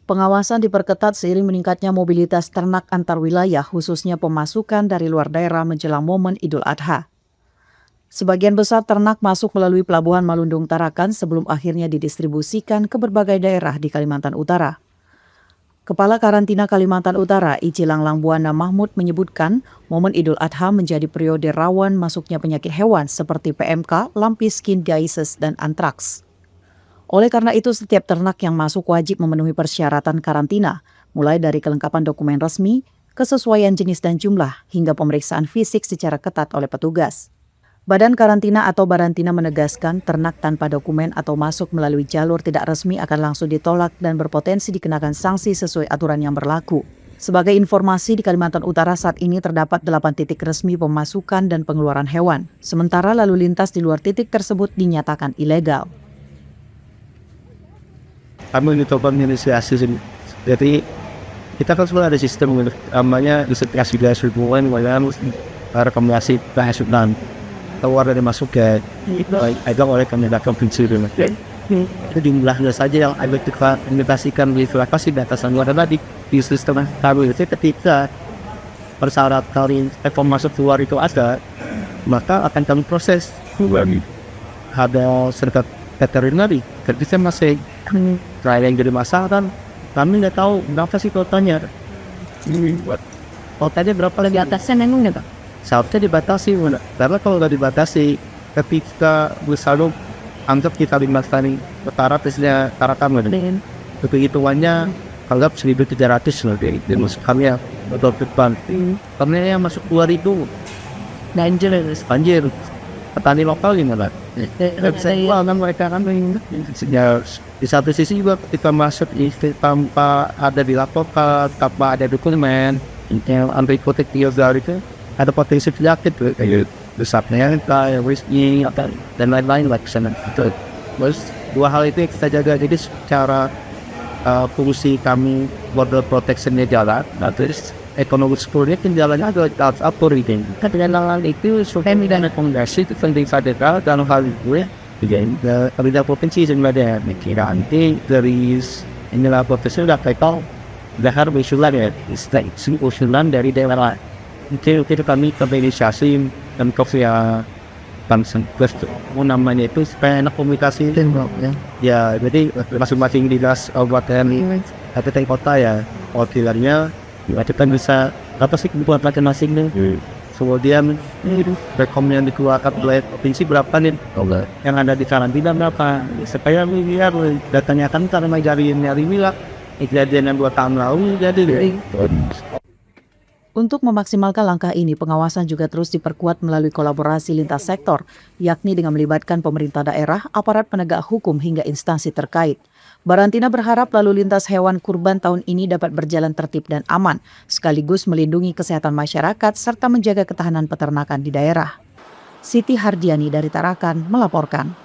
Pengawasan diperketat seiring meningkatnya mobilitas ternak antar wilayah, khususnya pemasukan dari luar daerah menjelang momen Idul Adha. Sebagian besar ternak masuk melalui Pelabuhan Malundung Tarakan sebelum akhirnya didistribusikan ke berbagai daerah di Kalimantan Utara. Kepala Karantina Kalimantan Utara, Icilang Langbuana Mahmud menyebutkan, momen Idul Adha menjadi periode rawan masuknya penyakit hewan seperti PMK, lumpy skin disease, dan antraks. Oleh karena itu, setiap ternak yang masuk wajib memenuhi persyaratan karantina, mulai dari kelengkapan dokumen resmi, kesesuaian jenis dan jumlah, hingga pemeriksaan fisik secara ketat oleh petugas. Badan Karantina atau Barantina menegaskan ternak tanpa dokumen atau masuk melalui jalur tidak resmi akan langsung ditolak dan berpotensi dikenakan sanksi sesuai aturan yang berlaku. Sebagai informasi, di Kalimantan Utara saat ini terdapat 8 titik resmi pemasukan dan pengeluaran hewan, sementara lalu lintas di luar titik tersebut dinyatakan ilegal. Kami mencoba menginisiasi, jadi kita kan sebenarnya ada sistem namanya disertasi hubungan dengan rekomendasi pengasuhan keluar dari masuk ke ada oleh kementerian prinsip itu jumlahnya saja yang ada kita implementasikan di lokasi data luar tadi di sistem kami itu ketika persyaratan masuk keluar itu ada, maka akan kami proses ada sertifikat veterinary. Ketika masih trial yang jadi masalah kan kami nggak tahu berapa sih totalnya. Totalnya berapa lagi atasnya memang nggak? Seharusnya dibatasi, karena kalau nggak dibatasi, ketika misalnya anggap kita 5 kali utara tesnya Tarakan, hitungannya anggap 1.300 lebih. Dan masuk kami ya betul depan. Karena yang masuk keluar itu banjir. Petani lokal gimana? Saya kan mereka kan di satu sisi juga ketika masuk tanpa ada dilaporkan, tanpa ada dokumen yang anti hipotek dari itu ada potensi penyakit kayak besarnya kayak risky dan lain-lain lah kesana. Terus dua hal itu yang kita jaga, jadi secara fungsi kami border protectionnya jalan, terus ekonomi sekolahnya kan jalannya agak atur gitu. Dengan itu kami dan rekomendasi itu penting federal dalam hal itu ya. Jadi pemerintah provinsi sebenarnya kira nanti dari inilah provinsi sudah tahu dahar usulan ya, usulan dari daerah. Itu kami inisiasi dan ya bangsa namanya itu supaya enak komunikasi ya, jadi masing-masing dinas kabupaten atau kota ya wakilannya kita bisa apa sih kebutuhan masing-masing nih. Kemudian rekom yang dikeluarkan oleh provinsi berapa nih yang ada di karantina berapa, supaya biar datanya kan karena nyari milah kejadian yang 2 tahun lalu jadi Untuk memaksimalkan langkah ini, pengawasan juga terus diperkuat melalui kolaborasi lintas sektor, yakni dengan melibatkan pemerintah daerah, aparat penegak hukum hingga instansi terkait. Barantina berharap lalu lintas hewan kurban tahun ini dapat berjalan tertib dan aman, sekaligus melindungi kesehatan masyarakat serta menjaga ketahanan peternakan di daerah. Siti Hardiani dari Tarakan melaporkan.